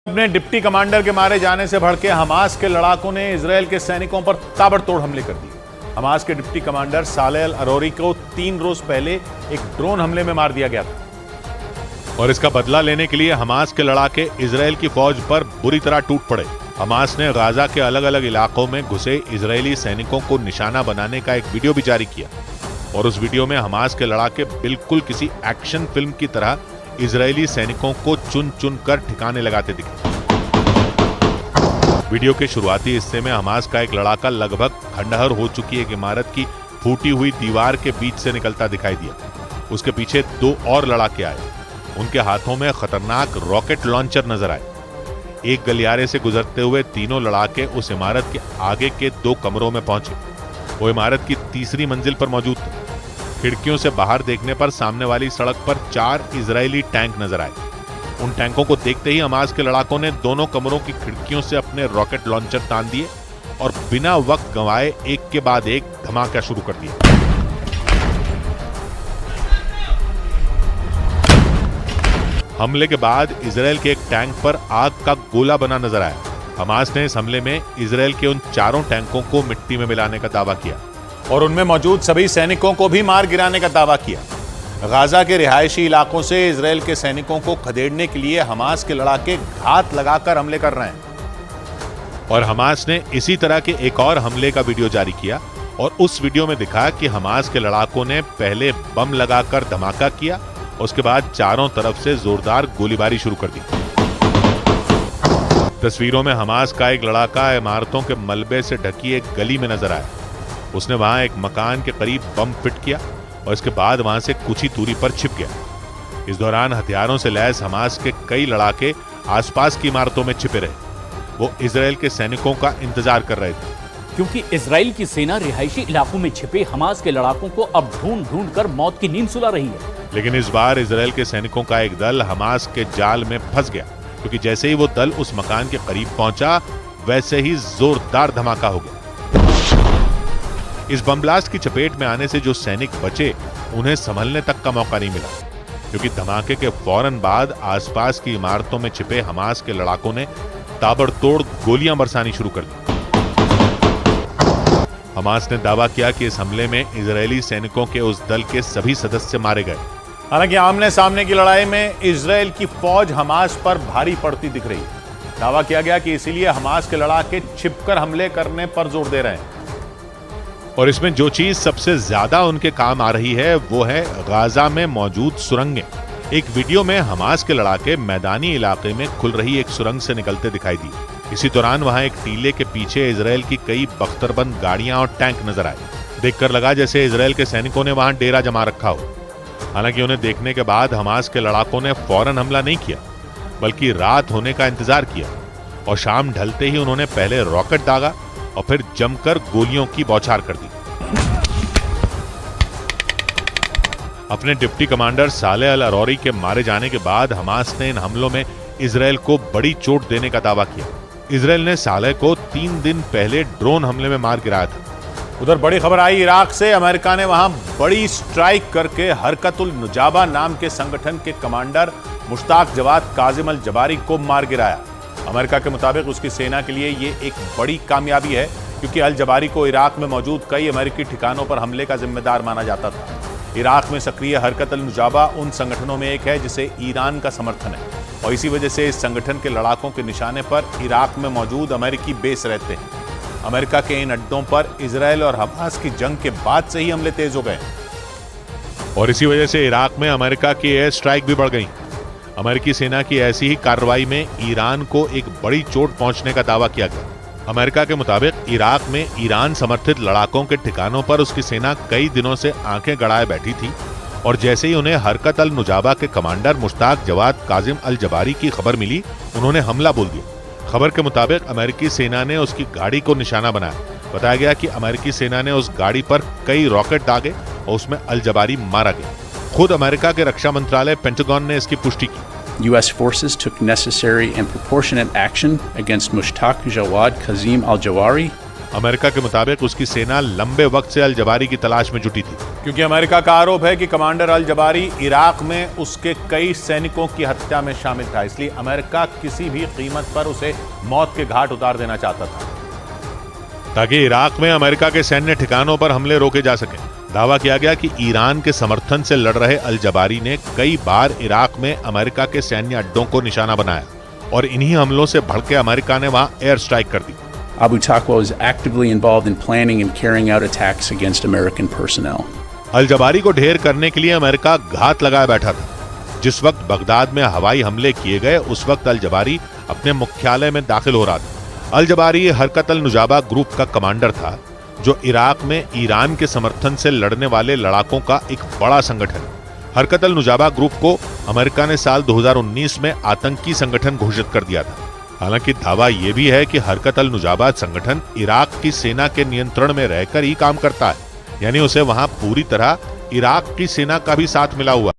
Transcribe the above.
अपने deputy commander के मारे जाने से भड़के हमास के लड़ाकों ने इजरायल के सैनिकों पर ताबड़तोड़ हमले कर दिए। हमास के डिप्टी कमांडर सालेह अल अरोरी को 3 रोज पहले एक ड्रोन हमले में मार दिया गया था और इसका बदला लेने के लिए हमास के लड़ाके इजरायल की फौज पर बुरी तरह टूट पड़े। हमास ने गाजा के अलग अलग इलाकों में घुसे इजरायली सैनिकों को निशाना बनाने का एक वीडियो भी जारी किया और उस वीडियो में हमास के लड़ाके बिल्कुल किसी एक्शन फिल्म की तरह इजरायली सैनिकों को चुन चुन कर ठिकाने लगाते दिखे। वीडियो के शुरुआती हिस्से में हमास का एक लड़ाका लगभग खंडहर हो चुकी एक इमारत की फूटी हुई दीवार के बीच से निकलता दिखाई दिया। उसके पीछे 2 और लड़ाके आए। उनके हाथों में खतरनाक रॉकेट लॉन्चर नजर आए। एक गलियारे से गुजरते हुए तीनों लड़ाके उस इमारत के आगे के 2 कमरों में पहुंचे। वो इमारत की 3री मंजिल पर मौजूद थे। खिड़कियों से बाहर देखने पर सामने वाली सड़क पर 4 इजरायली टैंक नजर आए। उन टैंकों को देखते ही हमास के लड़ाकों ने दोनों कमरों की खिड़कियों से अपने रॉकेट लॉन्चर तान दिए और बिना वक्त गंवाए एक के बाद एक धमाका शुरू कर दिया। हमले के बाद इजरायल के एक टैंक पर आग का गोला बना नजर आया। हमास ने इस हमले में इजरायल के उन 4 टैंकों को मिट्टी में मिलाने का दावा किया और उनमें मौजूद सभी सैनिकों को भी मार गिराने का दावा किया। गाजा के रिहायशी इलाकों से इजरायल के सैनिकों को खदेड़ने के लिए हमास के लड़ाके घात लगाकर हमले कर रहे हैं और हमास ने इसी तरह के एक और हमले का वीडियो जारी किया और उस वीडियो में दिखा कि हमास के लड़ाकों ने पहले बम लगाकर धमाका किया, उसके बाद चारों तरफ से जोरदार गोलीबारी शुरू कर दी। तस्वीरों में हमास का एक लड़ाका इमारतों के मलबे से ढकी एक गली में नजर आया। उसने वहां एक मकान के करीब बम फिट किया और इसके बाद वहां से कुछ ही दूरी पर छिप गया। इस दौरान हथियारों से लैस हमास के कई लड़ाके आसपास की इमारतों में छिपे रहे। वो इजरायल के सैनिकों का इंतजार कर रहे थे क्योंकि इजरायल की सेना रिहायशी इलाकों में छिपे हमास के लड़ाकों को अब ढूंढ ढूंढ कर मौत की नींद सुला रही है। लेकिन इस बार इजरायल के सैनिकों का एक दल हमास के जाल में फंस गया, क्योंकि जैसे ही वो दल उस मकान के करीब पहुंचा वैसे ही जोरदार धमाका हो गया। इस बम ब्लास्ट की चपेट में आने से जो सैनिक बचे उन्हें संभलने तक का मौका नहीं मिला, क्योंकि धमाके के फौरन बाद आसपास की इमारतों में छिपे हमास के लड़ाकों ने ताबड़तोड़ गोलियां बरसानी शुरू कर दी। हमास ने दावा किया कि इस हमले में इजरायली सैनिकों के उस दल के सभी सदस्य मारे गए। हालांकि आमने सामने की लड़ाई में इजरायल की फौज हमास पर भारी पड़ती दिख रही है। दावा किया गया कि इसीलिए हमास के लड़ाके छिपकर हमले करने पर जोर दे रहे हैं और इसमें जो चीज सबसे ज्यादा उनके काम आ रही है वो है गाजा में मौजूद सुरंगें। एक वीडियो में हमास के लड़ाके मैदानी इलाके में खुल रही एक सुरंग से निकलते दिखाई दिए। इसी दौरान वहां एक टीले के पीछे इजरायल की कई बख्तरबंद गाड़ियां और टैंक नजर आए। देखकर लगा जैसे इजरायल के सैनिकों ने वहां डेरा जमा रखा हो। हालांकि उन्हें देखने के बाद हमास के लड़ाकों ने फौरन हमला नहीं किया, बल्कि रात होने का इंतजार किया और शाम ढलते ही उन्होंने पहले रॉकेट दागा और फिर जमकर गोलियों की बौछार कर दी। अपने डिप्टी कमांडर सालेह अल अरोरी के मारे जाने के बाद हमास ने इन हमलों में इजरायल को बड़ी चोट देने का दावा किया। इजरायल ने सालेह को 3 दिन पहले ड्रोन हमले में मार गिराया था। उधर बड़ी खबर आई इराक से। अमेरिका ने वहां बड़ी स्ट्राइक करके हरकतुल नुजाबा नाम के संगठन के कमांडर मुश्ताक जवाद काजिम अल जबारी को मार गिराया। अमेरिका के मुताबिक उसकी सेना के लिए ये एक बड़ी कामयाबी है, क्योंकि अल जबारी को इराक में मौजूद कई अमेरिकी ठिकानों पर हमले का जिम्मेदार माना जाता था। इराक में सक्रिय हरकत अल नुजाबा उन संगठनों में एक है जिसे ईरान का समर्थन है और इसी वजह से इस संगठन के लड़ाकों के निशाने पर इराक में मौजूद अमेरिकी बेस रहते हैं। अमेरिका के इन अड्डों पर इजरायल और हमास की जंग के बाद से ही हमले तेज हो गए और इसी वजह से इराक में अमेरिका की एयर स्ट्राइक भी बढ़ गई। अमेरिकी सेना की ऐसी ही कार्रवाई में ईरान को एक बड़ी चोट पहुंचने का दावा किया गया। अमेरिका के मुताबिक इराक में ईरान समर्थित लड़ाकों के ठिकानों पर उसकी सेना कई दिनों से आंखें गड़ाए बैठी थी और जैसे ही उन्हें हरकत अल नुजाबा के कमांडर मुश्ताक जवाद काजिम अल जबारी की खबर मिली, उन्होंने हमला बोल दिया। खबर के मुताबिक अमेरिकी सेना ने उसकी गाड़ी को निशाना बनाया। बताया गया कि अमेरिकी सेना ने उस गाड़ी पर कई रॉकेट दागे और उसमें अल जबारी मारा गया। खुद अमेरिका के रक्षा मंत्रालय पेंटागन ने इसकी पुष्टि की। U.S. forces took necessary and proportionate action against Mushtaq Jawad Kazim al-Jawari, America के मुताबिक उसकी सेना लंबे वक्त से अल जबारी की तलाश में जुटी थी, क्योंकि अमेरिका का आरोप है कि कमांडर अल जबारी इराक में उसके कई सैनिकों की हत्या में शामिल था। इसलिए अमेरिका किसी भी कीमत पर उसे मौत के घाट उतार देना चाहता था, ताकि इराक में अमेरिका के सैन्य ठिकानों पर हमले रोके जा सकें। दावा किया गया कि ईरान के समर्थन से लड़ रहे अल जबारी ने कई बार इराक में अमेरिका के सैन्य अड्डों को निशाना बनाया और इन्हीं हमलों से भड़के अमेरिका ने वहां एयर स्ट्राइक कर दी। Abu Taqwa is actively involved in planning and carrying out attacks against American personnel. अल जबारी को ढेर करने के लिए अमेरिका घात लगाए बैठा था। जिस वक्त बगदाद में हवाई हमले किए गए उस वक्त अल जबारी अपने मुख्यालय में दाखिल हो रहा था। अल जबारी हरकत अल नुजाबा ग्रुप का कमांडर था, जो इराक में ईरान के समर्थन से लड़ने वाले लड़ाकों का एक बड़ा संगठन है। हरकत अल नुजाबा ग्रुप को अमेरिका ने साल 2019 में आतंकी संगठन घोषित कर दिया था। हालांकि दावा यह भी है कि हरकत अल नुजाबा संगठन इराक की सेना के नियंत्रण में रहकर ही काम करता है, यानी उसे वहां पूरी तरह इराक की सेना का भी साथ मिला हुआ।